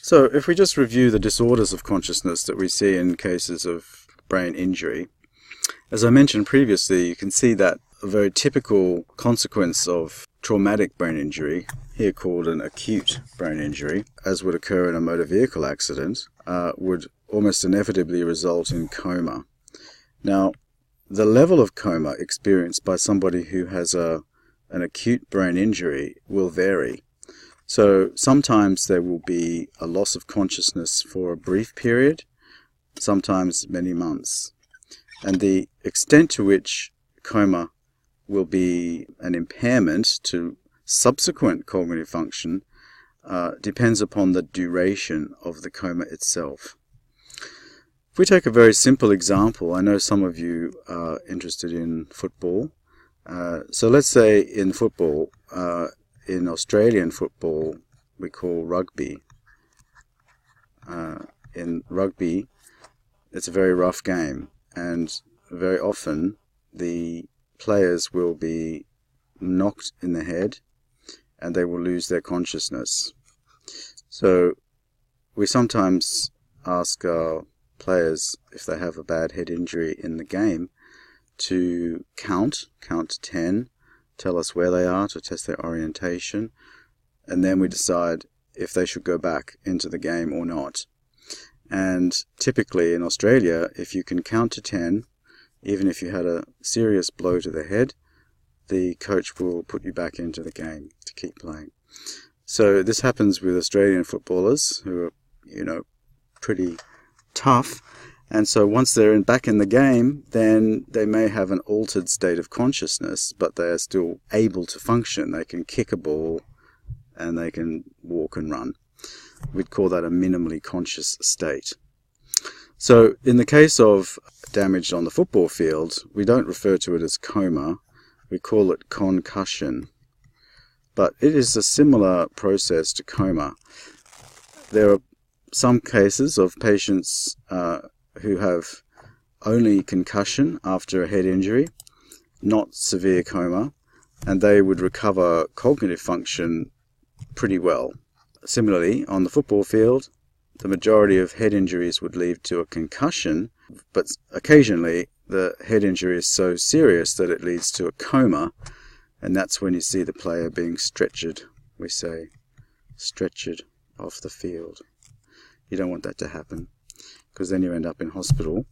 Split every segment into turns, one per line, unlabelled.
So if we just review the disorders of consciousness that we see in cases of brain injury, as I mentioned previously, you can see that a very typical consequence of traumatic brain injury, here called an acute brain injury, as would occur in a motor vehicle accident, would almost inevitably result in coma. Now, the level of coma experienced by somebody who has an acute brain injury will vary. So sometimes there will be a loss of consciousness for a brief period, sometimes many months. And the extent to which coma will be an impairment to subsequent cognitive function depends upon the duration of the coma itself. If we take a very simple example, I know some of you are interested in football. So let's say in football, in Australian football, we call rugby. In rugby, it's a very rough game, and very often the players will be knocked in the head and they will lose their consciousness. So we sometimes ask our players, if they have a bad head injury in the game, to count to 10, tell us where they are to test their orientation, and then we decide if they should go back into the game or not. And typically in Australia, if you can count to 10, even if you had a serious blow to the head, the coach will put you back into the game to keep playing. So this happens with Australian footballers who are, pretty tough. And so once they're back in the game, then they may have an altered state of consciousness, but they are still able to function. They can kick a ball and they can walk and run. We'd call that a minimally conscious state. So in the case of damage on the football field, we don't refer to it as coma. We call it concussion. But it is a similar process to coma. There are some cases of patients who have only concussion after a head injury, not severe coma, and they would recover cognitive function pretty well. Similarly, on the football field, the majority of head injuries would lead to a concussion, but occasionally the head injury is so serious that it leads to a coma, and that's when you see the player being stretchered, we say, stretchered off the field. You don't want that to happen, because then you end up in hospital,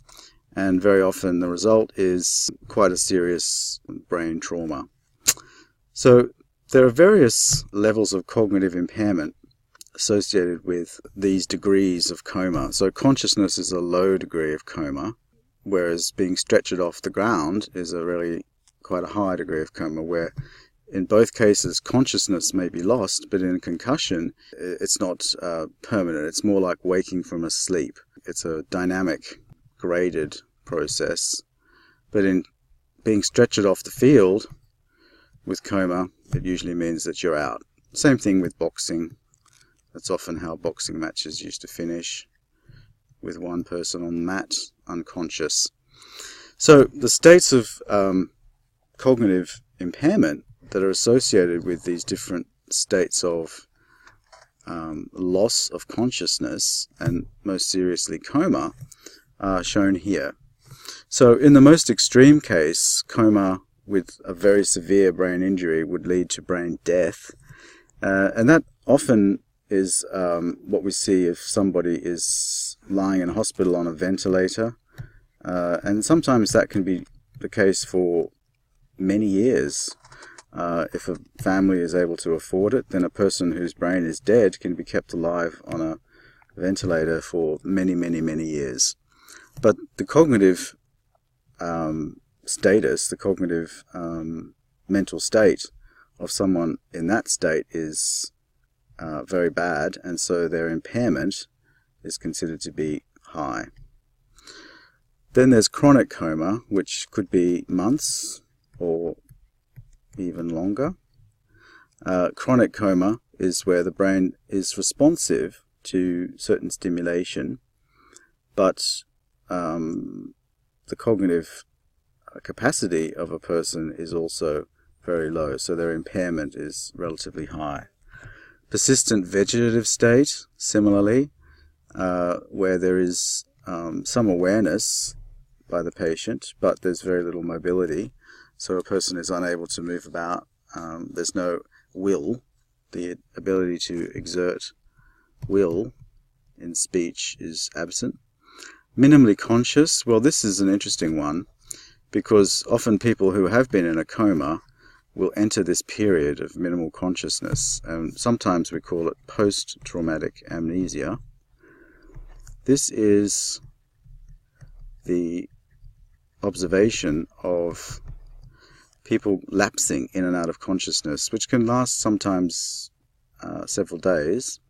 and very often the result is quite a serious brain trauma. So there are various levels of cognitive impairment associated with these degrees of coma. So consciousness is a low degree of coma, whereas being stretchered off the ground is a really quite a high degree of coma, where in both cases consciousness may be lost, but in a concussion it's not permanent. It's more like waking from a sleep. It's a dynamic, graded process. But in being stretchered off the field with coma, it usually means that you're out. Same thing with boxing. That's often how boxing matches used to finish, with one person on the mat, unconscious. So the states of cognitive impairment that are associated with these different states of loss of consciousness, and most seriously coma, are shown here. So in the most extreme case, coma with a very severe brain injury would lead to brain death, and that often is what we see if somebody is lying in a hospital on a ventilator, and sometimes that can be the case for many years. If a family is able to afford it, then a person whose brain is dead can be kept alive on a ventilator for many, many, many years. But the cognitive status, the cognitive mental state of someone in that state is very bad, and so their impairment is considered to be high. Then there's chronic coma, which could be months or even longer. Chronic coma is where the brain is responsive to certain stimulation, but the cognitive capacity of a person is also very low, so their impairment is relatively high. Persistent vegetative state, similarly, where there is some awareness by the patient, but there's very little mobility. So a person is unable to move about. There's no will. The ability to exert will in speech is absent. Minimally conscious, well, this is an interesting one, because often people who have been in a coma will enter this period of minimal consciousness, and sometimes we call it post-traumatic amnesia. This is the observation of people lapsing in and out of consciousness, which can last sometimes several days.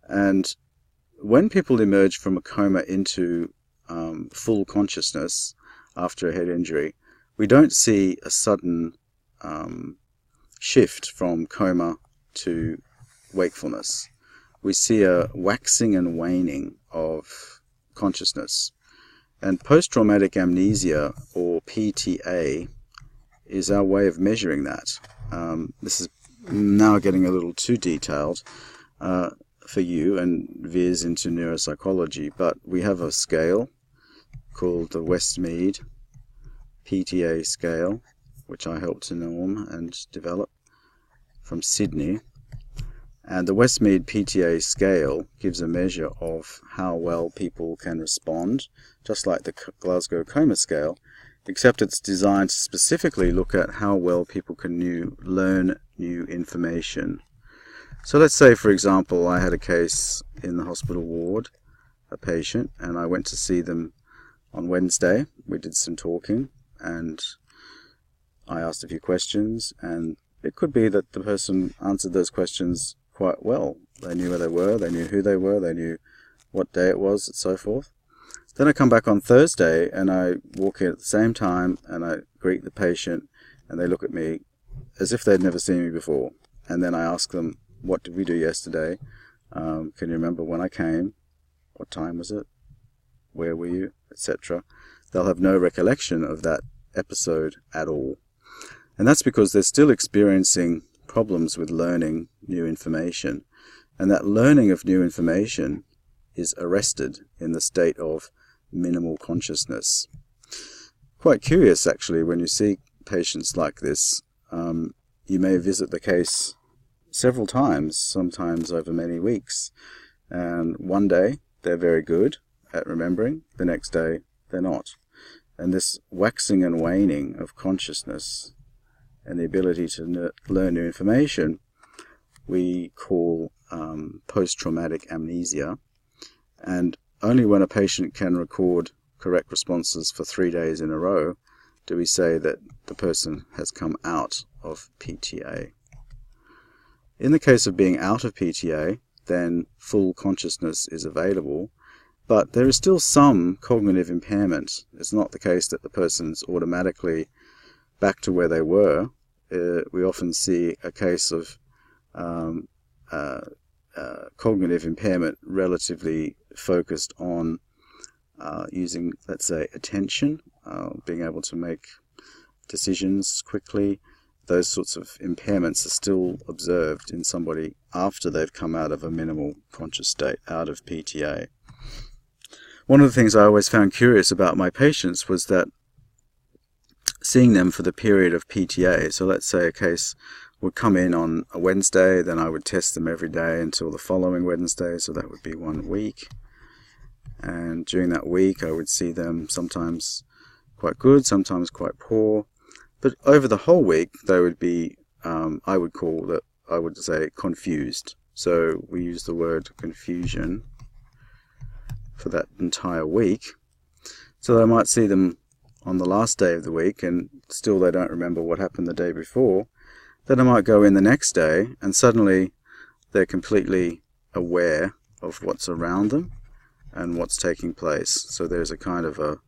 And when people emerge from a coma into full consciousness after a head injury, we don't see a sudden shift from coma to wakefulness. We see a waxing and waning of consciousness. And post-traumatic amnesia, or PTA, is our way of measuring that. This is now getting a little too detailed for you and veers into neuropsychology, but we have a scale called the Westmead PTA scale, which I helped to norm and develop from Sydney. And the Westmead PTA scale gives a measure of how well people can respond, just like the Glasgow Coma Scale, except it's designed to specifically look at how well people can learn new information. So let's say, for example, I had a case in the hospital ward, a patient, and I went to see them on Wednesday. We did some talking, and I asked a few questions, and it could be that the person answered those questions quite well. They knew where they were, they knew who they were, they knew what day it was, and so forth. Then I come back on Thursday, and I walk in at the same time, and I greet the patient, and they look at me as if they'd never seen me before. And then I ask them, what did we do yesterday? Can you remember when I came? What time was it? Where were you? Etc. They'll have no recollection of that episode at all. And that's because they're still experiencing problems with learning new information. And that learning of new information is arrested in the state of minimal consciousness. Quite curious, actually, when you see patients like this. You may visit the case several times, sometimes over many weeks. And one day they're very good at remembering, the next day they're not. And this waxing and waning of consciousness and the ability to learn new information we call post-traumatic amnesia. And only when a patient can record correct responses for 3 days in a row do we say that the person has come out of PTA. In the case of being out of PTA, then full consciousness is available, but there is still some cognitive impairment. It's not the case that the person's automatically back to where they were. We often see a case of cognitive impairment relatively focused on using, let's say, attention, being able to make decisions quickly. Those sorts of impairments are still observed in somebody after they've come out of a minimal conscious state, out of PTA. One of the things I always found curious about my patients was that seeing them for the period of PTA, so let's say a case would come in on a Wednesday, then I would test them every day until the following Wednesday, so that would be 1 week. And during that week I would see them sometimes quite good, sometimes quite poor. But over the whole week, they would be, I would say, confused. So we use the word confusion for that entire week. So I might see them on the last day of the week, and still they don't remember what happened the day before. Then I might go in the next day, and suddenly they're completely aware of what's around them and what's taking place. So there's a kind of a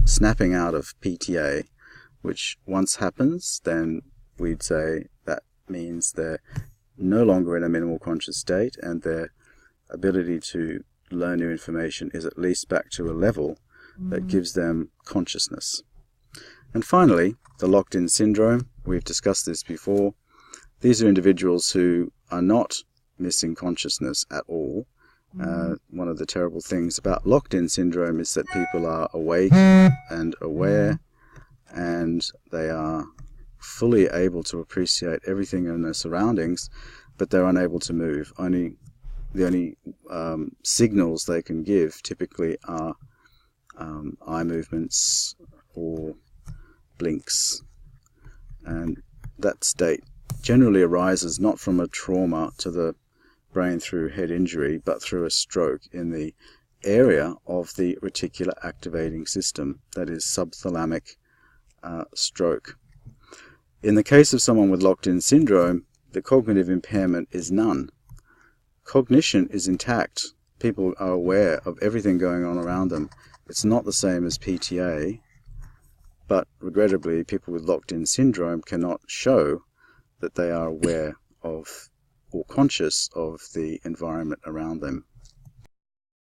snapping out of PTA, which once happens, then we'd say that means they're no longer in a minimal conscious state, and their ability to learn new information is at least back to a level that gives them consciousness. And finally, the locked-in syndrome. We've discussed this before. These are individuals who are not missing consciousness at all. One of the terrible things about locked-in syndrome is that people are awake and aware, and they are fully able to appreciate everything in their surroundings, but they're unable to move. The only signals they can give typically are eye movements or blinks, and that state generally arises not from a trauma to the brain through head injury, but through a stroke in the area of the reticular activating system, that is subthalamic stroke. In the case of someone with locked-in syndrome, the cognitive impairment is none. Cognition is intact. People are aware of everything going on around them. It's not the same as PTA, but regrettably, people with locked-in syndrome cannot show that they are aware of or conscious of the environment around them.